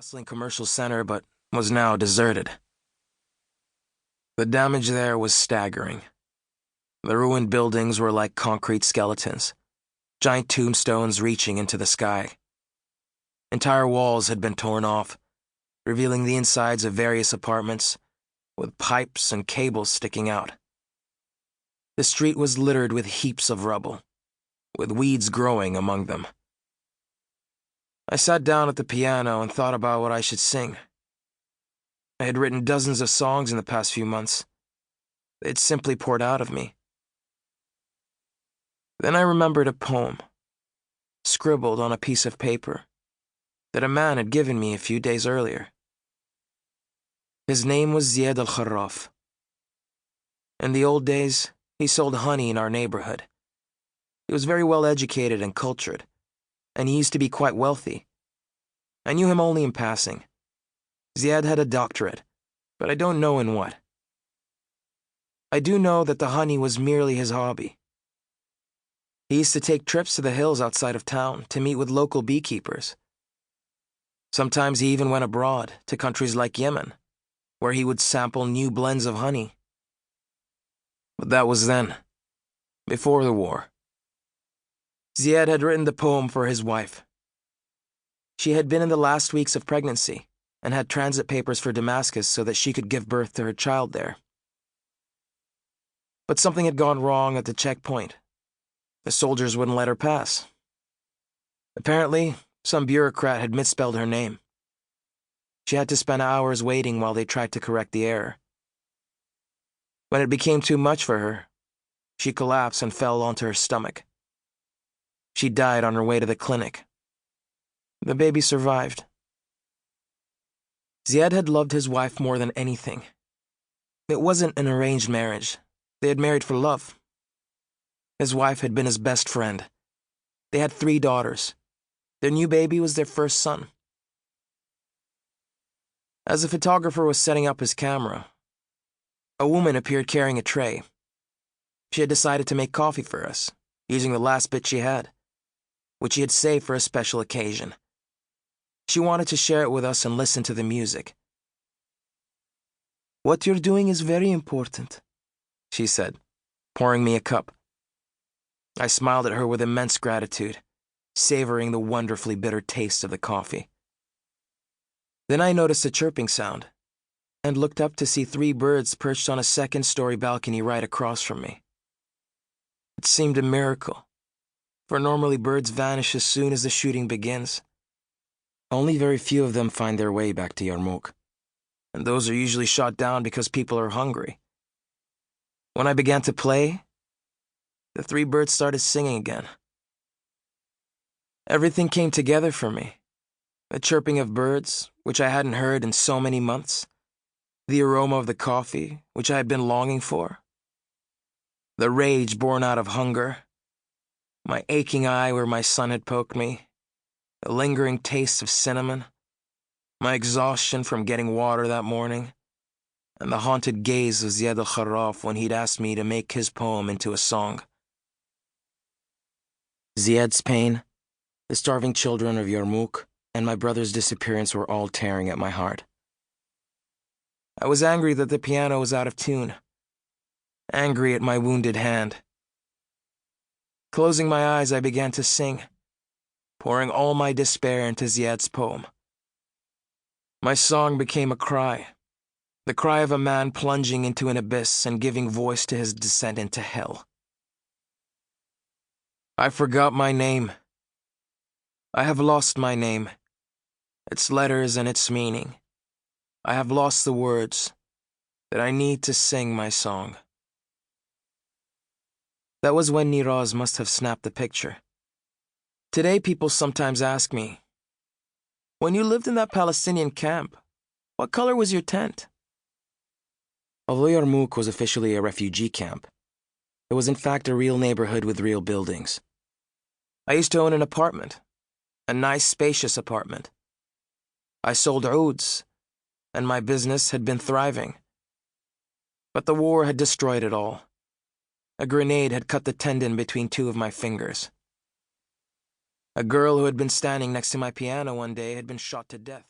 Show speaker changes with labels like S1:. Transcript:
S1: bustling commercial center, but was now deserted. The damage there was staggering. The ruined buildings were like concrete skeletons, giant tombstones reaching into the sky. Entire walls had been torn off, revealing the insides of various apartments, with pipes and cables sticking out. The street was littered with heaps of rubble, with weeds growing among them. I sat down at the piano and thought about what I should sing. I had written dozens of songs in the past few months. They'd simply poured out of me. Then I remembered a poem, scribbled on a piece of paper, that a man had given me a few days earlier. His name was Ziad al-Kharraf. In the old days, he sold honey in our neighborhood. He was very well educated and cultured, and he used to be quite wealthy. I knew him only in passing. Ziad had a doctorate, but I don't know in what. I do know that the honey was merely his hobby. He used to take trips to the hills outside of town to meet with local beekeepers. Sometimes he even went abroad to countries like Yemen, where he would sample new blends of honey. But that was then, before the war. Ziad had written the poem for his wife. She had been in the last weeks of pregnancy and had transit papers for Damascus so that she could give birth to her child there. But something had gone wrong at the checkpoint. The soldiers wouldn't let her pass. Apparently, some bureaucrat had misspelled her name. She had to spend hours waiting while they tried to correct the error. When it became too much for her, she collapsed and fell onto her stomach. She died on her way to the clinic. The baby survived. Ziad had loved his wife more than anything. It wasn't an arranged marriage. They had married for love. His wife had been his best friend. They had 3 daughters. Their new baby was their first son. As the photographer was setting up his camera, a woman appeared carrying a tray. She had decided to make coffee for us, using the last bit she had, which she had saved for a special occasion. She wanted to share it with us and listen to the music. "What you're doing is very important," she said, pouring me a cup. I smiled at her with immense gratitude, savoring the wonderfully bitter taste of the coffee. Then I noticed a chirping sound, and looked up to see 3 birds perched on a second-story balcony right across from me. It seemed a miracle, for normally birds vanish as soon as the shooting begins. Only very few of them find their way back to Yarmouk, and those are usually shot down because people are hungry. When I began to play, the 3 birds started singing again. Everything came together for me. The chirping of birds, which I hadn't heard in so many months. The aroma of the coffee, which I had been longing for. The rage born out of hunger. My aching eye where my son had poked me. The lingering taste of cinnamon. My exhaustion from getting water that morning. And the haunted gaze of Ziad al-Kharraf when he'd asked me to make his poem into a song. Ziad's pain, the starving children of Yarmouk, and my brother's disappearance were all tearing at my heart. I was angry that the piano was out of tune, angry at my wounded hand. Closing my eyes, I began to sing, pouring all my despair into Ziad's poem. My song became a cry, the cry of a man plunging into an abyss and giving voice to his descent into hell. I forgot my name. I have lost my name, its letters and its meaning. I have lost the words that I need to sing my song. That was when Niraz must have snapped the picture. Today people sometimes ask me, "When you lived in that Palestinian camp, what color was your tent?" Although Yarmouk was officially a refugee camp, it was in fact a real neighborhood with real buildings. I used to own an apartment, a nice spacious apartment. I sold ouds, and my business had been thriving. But the war had destroyed it all. A grenade had cut the tendon between 2 of my fingers. A girl who had been standing next to my piano one day had been shot to death.